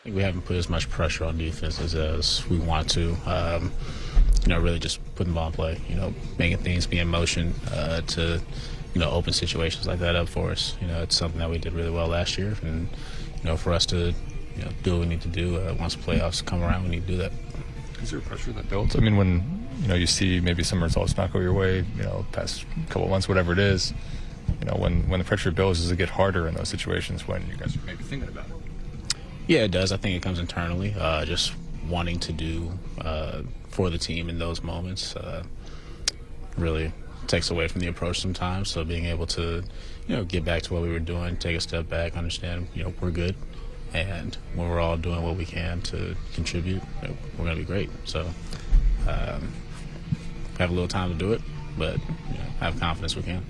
I think we haven't put as much pressure on defenses as we want to. Really just putting the ball in play, making things be in motion to, open situations like that up for us. It's something that we did really well last year. And, for us to, do what we need to do once the playoffs come around, we need to do that. Is there pressure that builds? I mean, when, you see maybe some results not go your way, past couple of months, whatever it is, when the pressure builds, does it get harder in those situations when you guys are maybe thinking about it? Yeah, it does. I think it comes internally, just wanting to do for the team in those moments really takes away from the approach sometimes. So being able to, get back to what we were doing, take a step back, understand, we're good. And when we're all doing what we can to contribute, we're going to be great. So have a little time to do it, but have confidence we can.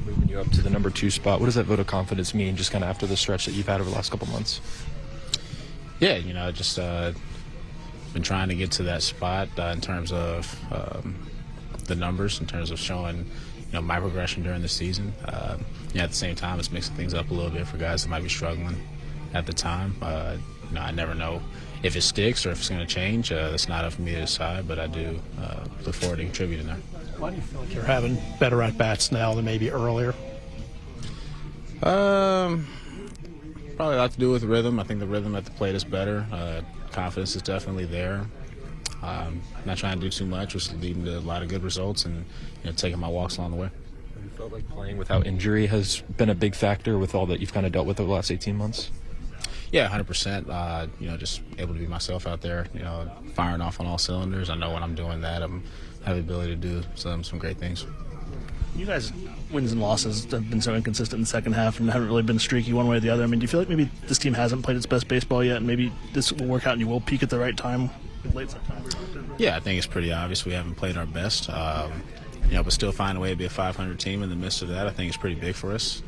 Moving you up to the number 2 spot, what does that vote of confidence mean just kind of after the stretch that you've had over the last couple months? Yeah, just been trying to get to that spot in terms of the numbers, in terms of showing, my progression during the season. At the same time, it's mixing things up a little bit for guys that might be struggling at the time. I never know if it sticks or if it's going to change. That's not up for me to decide, but I do look forward to contributing there. Why do you feel like you're having better at-bats now than maybe earlier? Probably a lot to do with rhythm. I think the rhythm at the plate is better. Confidence is definitely there. Not trying to do too much, which is leading to a lot of good results and taking my walks along the way. Have you felt like playing without injury has been a big factor with all that you've kind of dealt with over the last 18 months? Yeah, 100%. Just able to be myself out there, firing off on all cylinders. I know when I'm doing that, I have the ability to do some great things. You guys' wins and losses have been so inconsistent in the second half and haven't really been streaky one way or the other. I mean, do you feel like maybe this team hasn't played its best baseball yet and maybe this will work out and you will peak at the right time late September? Yeah, I think it's pretty obvious we haven't played our best. But still find a way to be a 500 team in the midst of that, I think is pretty big for us.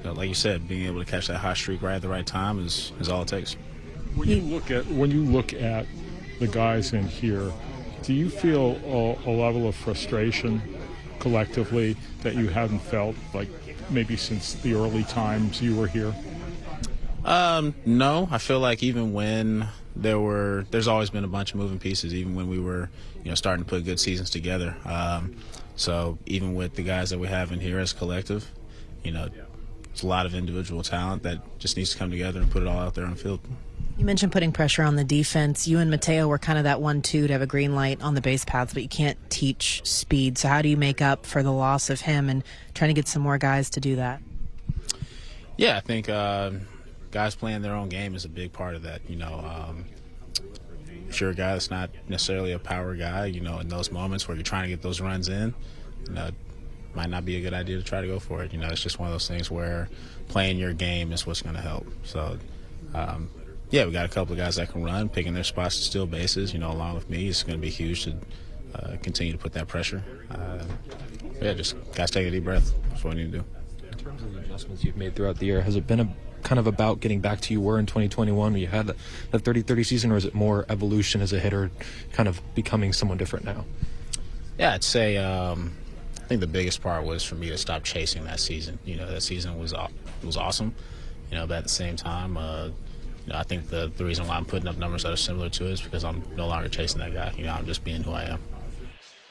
Like you said, being able to catch that hot streak right at the right time is all it takes. When you look at the guys in here, do you feel a level of frustration collectively that you haven't felt like maybe since the early times you were here? No, I feel like even when there's always been a bunch of moving pieces, even when we were, starting to put good seasons together. So even with the guys that we have in here as a collective, it's a lot of individual talent that just needs to come together and put it all out there on the field. You mentioned putting pressure on the defense. You and Mateo were kind of that 1-2 to have a green light on the base paths, but you can't teach speed. So how do you make up for the loss of him and trying to get some more guys to do that? Yeah, I think guys playing their own game is a big part of that. If you're a guy that's not necessarily a power guy, in those moments where you're trying to get those runs in, it might not be a good idea to try to go for it. It's just one of those things where playing your game is what's going to help. So, we got a couple of guys that can run, picking their spots to steal bases, along with me. It's going to be huge to continue to put that pressure. Just guys take a deep breath. That's what we need to do. In terms of the adjustments you've made throughout the year, has it been kind of about getting back to you were in 2021 when you had that 30-30 season, or is it more evolution as a hitter, kind of becoming someone different now? Yeah, I'd say I think the biggest part was for me to stop chasing that season. That season was awesome, but at the same time, I think the reason why I'm putting up numbers that are similar to it is because I'm no longer chasing that guy. I'm just being who I am.